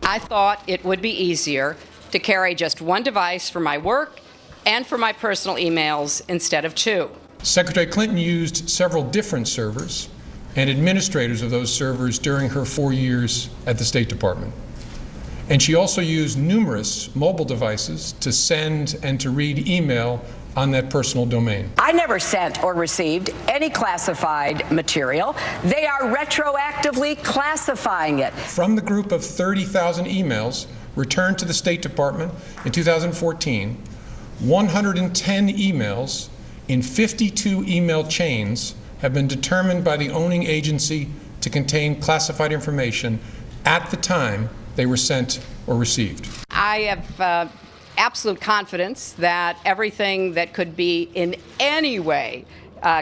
I thought it would be easier to carry just one device for my work and for my personal emails instead of two. Secretary Clinton used several different servers and administrators of those servers during her 4 years at the State Department. And she also used numerous mobile devices to send and to read email on that personal domain. I never sent or received any classified material. They are retroactively classifying it. From the group of 30,000 emails returned to the State Department in 2014, 110 emails in 52 email chains have been determined by the owning agency to contain classified information at the time they were sent or received. I have absolute confidence that everything that could be in any way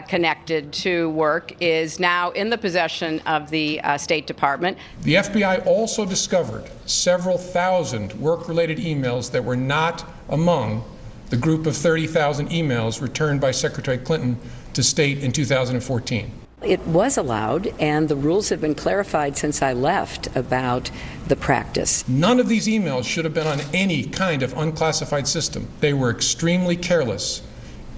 connected to work is now in the possession of the State Department. The FBI also discovered several thousand work-related emails that were not among the group of 30,000 emails returned by Secretary Clinton to State in 2014. It was allowed, and the rules have been clarified since I left about the practice. None of these emails should have been on any kind of unclassified system. They were extremely careless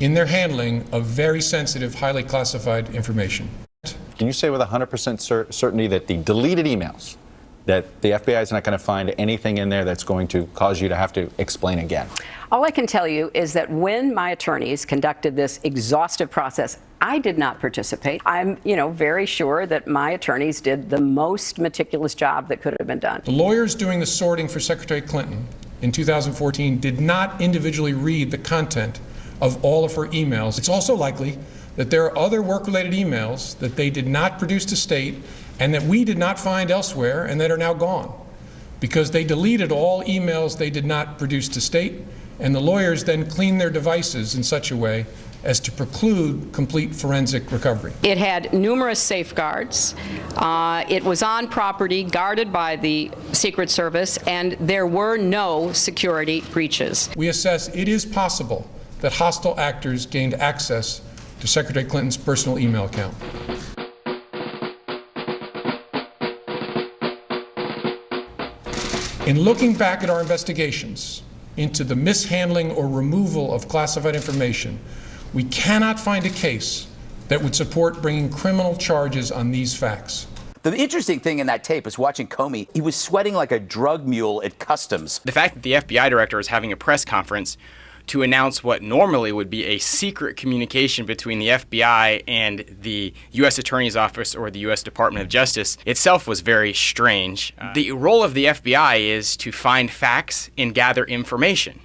in their handling of very sensitive, highly classified information. Can you say with 100% certainty that the deleted emails, that the FBI is not going to find anything in there that's going to cause you to have to explain again? All I can tell you is that when my attorneys conducted this exhaustive process, I did not participate. I'm, very sure that my attorneys did the most meticulous job that could have been done. The lawyers doing the sorting for Secretary Clinton in 2014 did not individually read the content of all of her emails. It's also likely that there are other work-related emails that they did not produce to State and that we did not find elsewhere and that are now gone because they deleted all emails they did not produce to State, and the lawyers then cleaned their devices in such a way as to preclude complete forensic recovery. It had numerous safeguards. It was on property guarded by the Secret Service, and there were no security breaches. We assess it is possible that hostile actors gained access to Secretary Clinton's personal email account. In looking back at our investigations into the mishandling or removal of classified information, we cannot find a case that would support bringing criminal charges on these facts. The interesting thing in that tape is watching Comey. He was sweating like a drug mule at customs. The fact that the FBI director is having a press conference to announce what normally would be a secret communication between the FBI and the U.S. Attorney's Office or the U.S. Department of Justice itself was very strange. The role of the FBI is to find facts and gather information.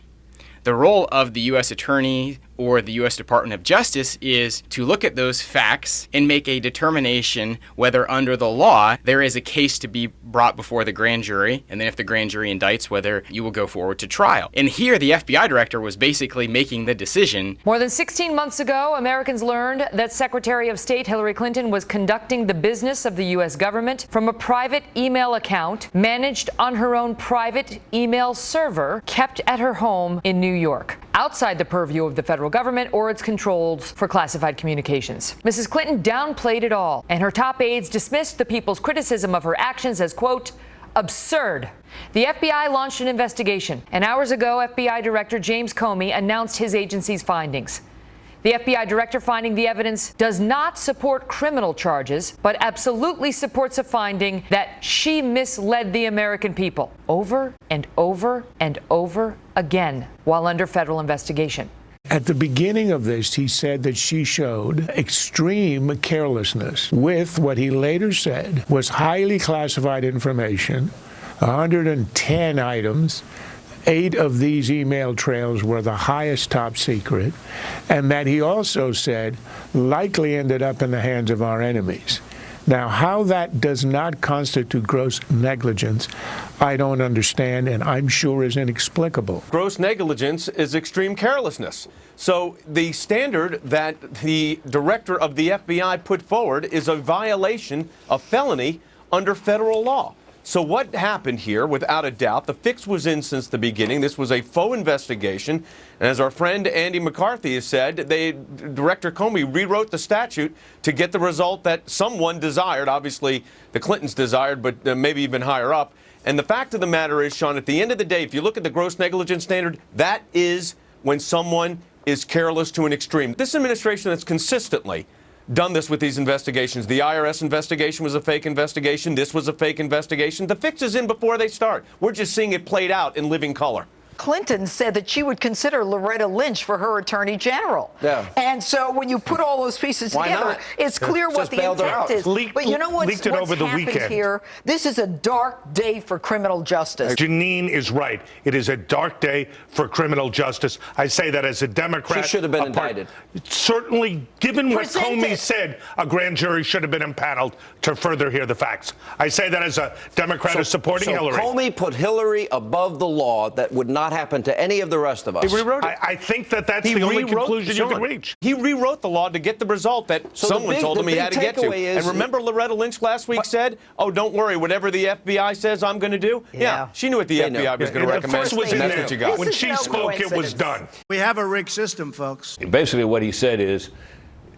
The role of the U.S. Attorney or the U.S. Department of Justice is to look at those facts and make a determination whether under the law there is a case to be brought before the grand jury, and then if the grand jury indicts, whether you will go forward to trial. And here the FBI director was basically making the decision. More than 16 months ago, Americans learned that Secretary of State Hillary Clinton was conducting the business of the U.S. government from a private email account managed on her own private email server kept at her home in New York, outside the purview of the federal government or its controls for classified communications. Mrs. Clinton downplayed it all, and her top aides dismissed the people's criticism of her actions as, quote, absurd. The FBI launched an investigation, and hours ago, FBI Director James Comey announced his agency's findings. The FBI director finding the evidence does not support criminal charges, but absolutely supports a finding that she misled the American people over and over and over again while under federal investigation. At the beginning of this, he said that she showed extreme carelessness with what he later said was highly classified information, 110 items. 8 of these email trails were the highest top secret, and that he also said likely ended up in the hands of our enemies. Now, how that does not constitute gross negligence, I don't understand, and I'm sure is inexplicable. Gross negligence is extreme carelessness. So the standard that the director of the FBI put forward is a violation of felony under federal law. So what happened here, without a doubt, the fix was in since the beginning. This was a faux investigation. And as our friend Andy McCarthy has said, Director Comey rewrote the statute to get the result that someone desired, obviously the Clintons desired, but maybe even higher up. And the fact of the matter is, Sean, at the end of the day, if you look at the gross negligence standard, that is when someone is careless to an extreme. This administration has consistently done this with these investigations. The IRS investigation was a fake investigation. This was a fake investigation. The fix is in before they start. We're just seeing it played out in living color. Clinton said that she would consider Loretta Lynch for her attorney general. Yeah. And so when you put all those pieces Why together, not? it's clear what the intent is. But you know what's over the happened weekend. here? This is a dark day for criminal justice. Janine is right. It is a dark day for criminal justice. I say that as a Democrat. She should have been indicted. Certainly, given what Present Comey it. said, a grand jury should have been impaneled to further hear the facts. I say that as a Democrat who's supporting Hillary. Comey put Hillary above the law. That would not happen to any of the rest of us. He rewrote it. I think that that's the only conclusion you can reach. He rewrote the law to get the result that So someone told him he the had to big get to. takeaway is- And remember Loretta Lynch last week said, oh, don't worry, whatever the FBI says I'm going to do? Yeah, she knew what the They knew. FBI was going to The recommend, first was and in that's there. what you got. When This is she no spoke, it was coincidence. done. We have a rigged system, folks. Basically, what he said is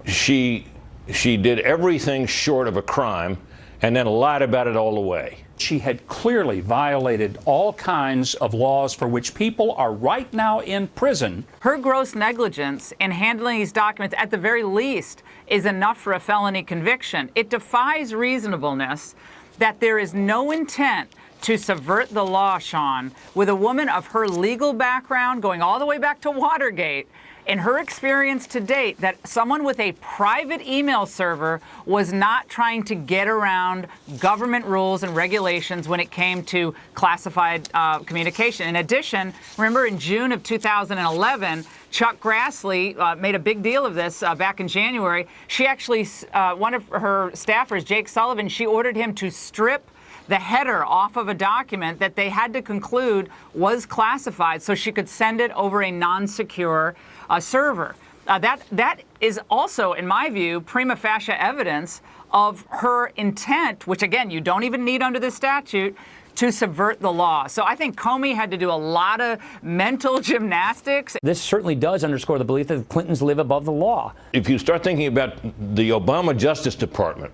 she did everything short of a crime and then lied about it all the way. She had clearly violated all kinds of laws for which people are right now in prison. Her gross negligence in handling these documents, at the very least, is enough for a felony conviction. It defies reasonableness that there is no intent to subvert the law, Sean, with a woman of her legal background going all the way back to Watergate. In her experience to date, that someone with a private email server was not trying to get around government rules and regulations when it came to classified communication. In addition, remember in June of 2011, Chuck Grassley made a big deal of this back in January. She actually, one of her staffers, Jake Sullivan, she ordered him to strip the header off of a document that they had to conclude was classified so she could send it over a non-secure server. That is also, in my view, prima facie evidence of her intent, which, again, you don't even need under the statute, to subvert the law. So I think Comey had to do a lot of mental gymnastics. This certainly does underscore the belief that the Clintons live above the law. If you start thinking about the Obama Justice Department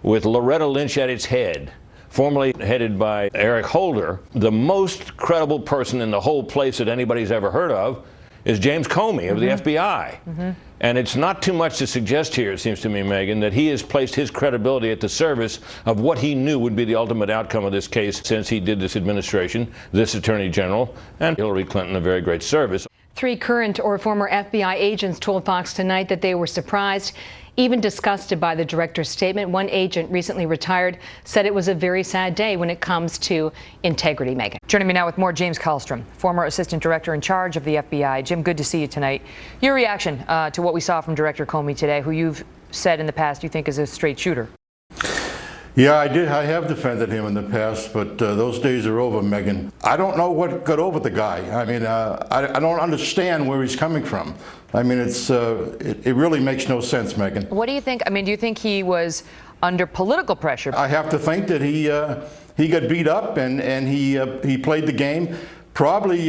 with Loretta Lynch at its head, formerly headed by Eric Holder, the most credible person in the whole place that anybody's ever heard of is James Comey of the FBI. And it's not too much to suggest here, it seems to me, Megan, that he has placed his credibility at the service of what he knew would be the ultimate outcome of this case since he did this administration, this Attorney General, and Hillary Clinton a very great service. 3 current or former FBI agents told Fox Tonight that they were surprised, even disgusted by the director's statement. One agent, recently retired, said it was a very sad day when it comes to integrity, Megan. Joining me now with more, James Kallstrom, former assistant director in charge of the FBI. Jim, good to see you tonight. Your reaction to what we saw from Director Comey today, who you've said in the past you think is a straight shooter. Yeah, I did. I have defended him in the past, but those days are over, Megan. I don't know what got over the guy. I mean, I don't understand where he's coming from. I mean, it really makes no sense, Megan. What do you think? I mean, do you think he was under political pressure? I have to think that he got beat up and he played the game. Probably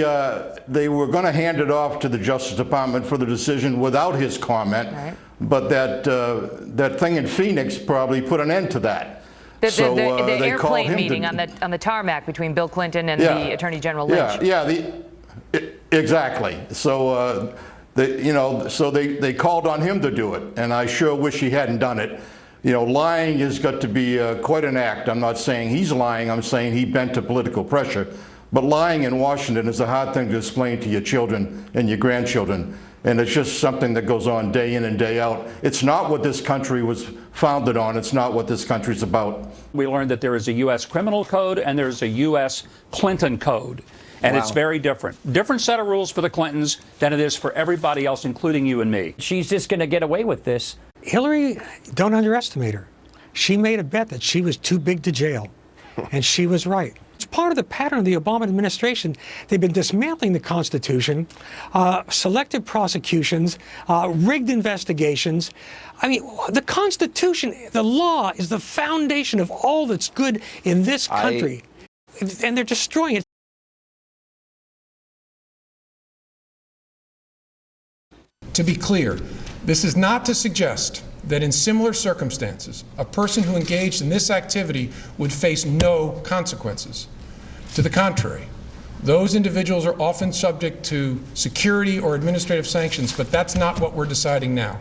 they were going to hand it off to the Justice Department for the decision without his comment, Right. but that thing in Phoenix probably put an end to that. The they called airplane him meeting on the tarmac between Bill Clinton and the Attorney General Lynch. Exactly. So they called on him to do it, and I sure wish he hadn't done it. You know, lying has got to be quite an act. I'm not saying he's lying. I'm saying he bent to political pressure. But lying in Washington is a hard thing to explain to your children and your grandchildren. And it's just something that goes on day in and day out. It's not what this country was founded on. It's not what this country's about. We learned that there is a U.S. criminal code and there's a U.S. Clinton code. And it's very different. Different set of rules for the Clintons than it is for everybody else, including you and me. She's just going to get away with this. Hillary, don't underestimate her. She made a bet that she was too big to jail, and she was right. It's part of the pattern of the Obama administration. They've been dismantling the Constitution, selective prosecutions, rigged investigations. I mean, the Constitution, the law, is the foundation of all that's good in this country. And they're destroying it. To be clear, this is not to suggest that in similar circumstances, a person who engaged in this activity would face no consequences. To the contrary, those individuals are often subject to security or administrative sanctions, but that's not what we're deciding now.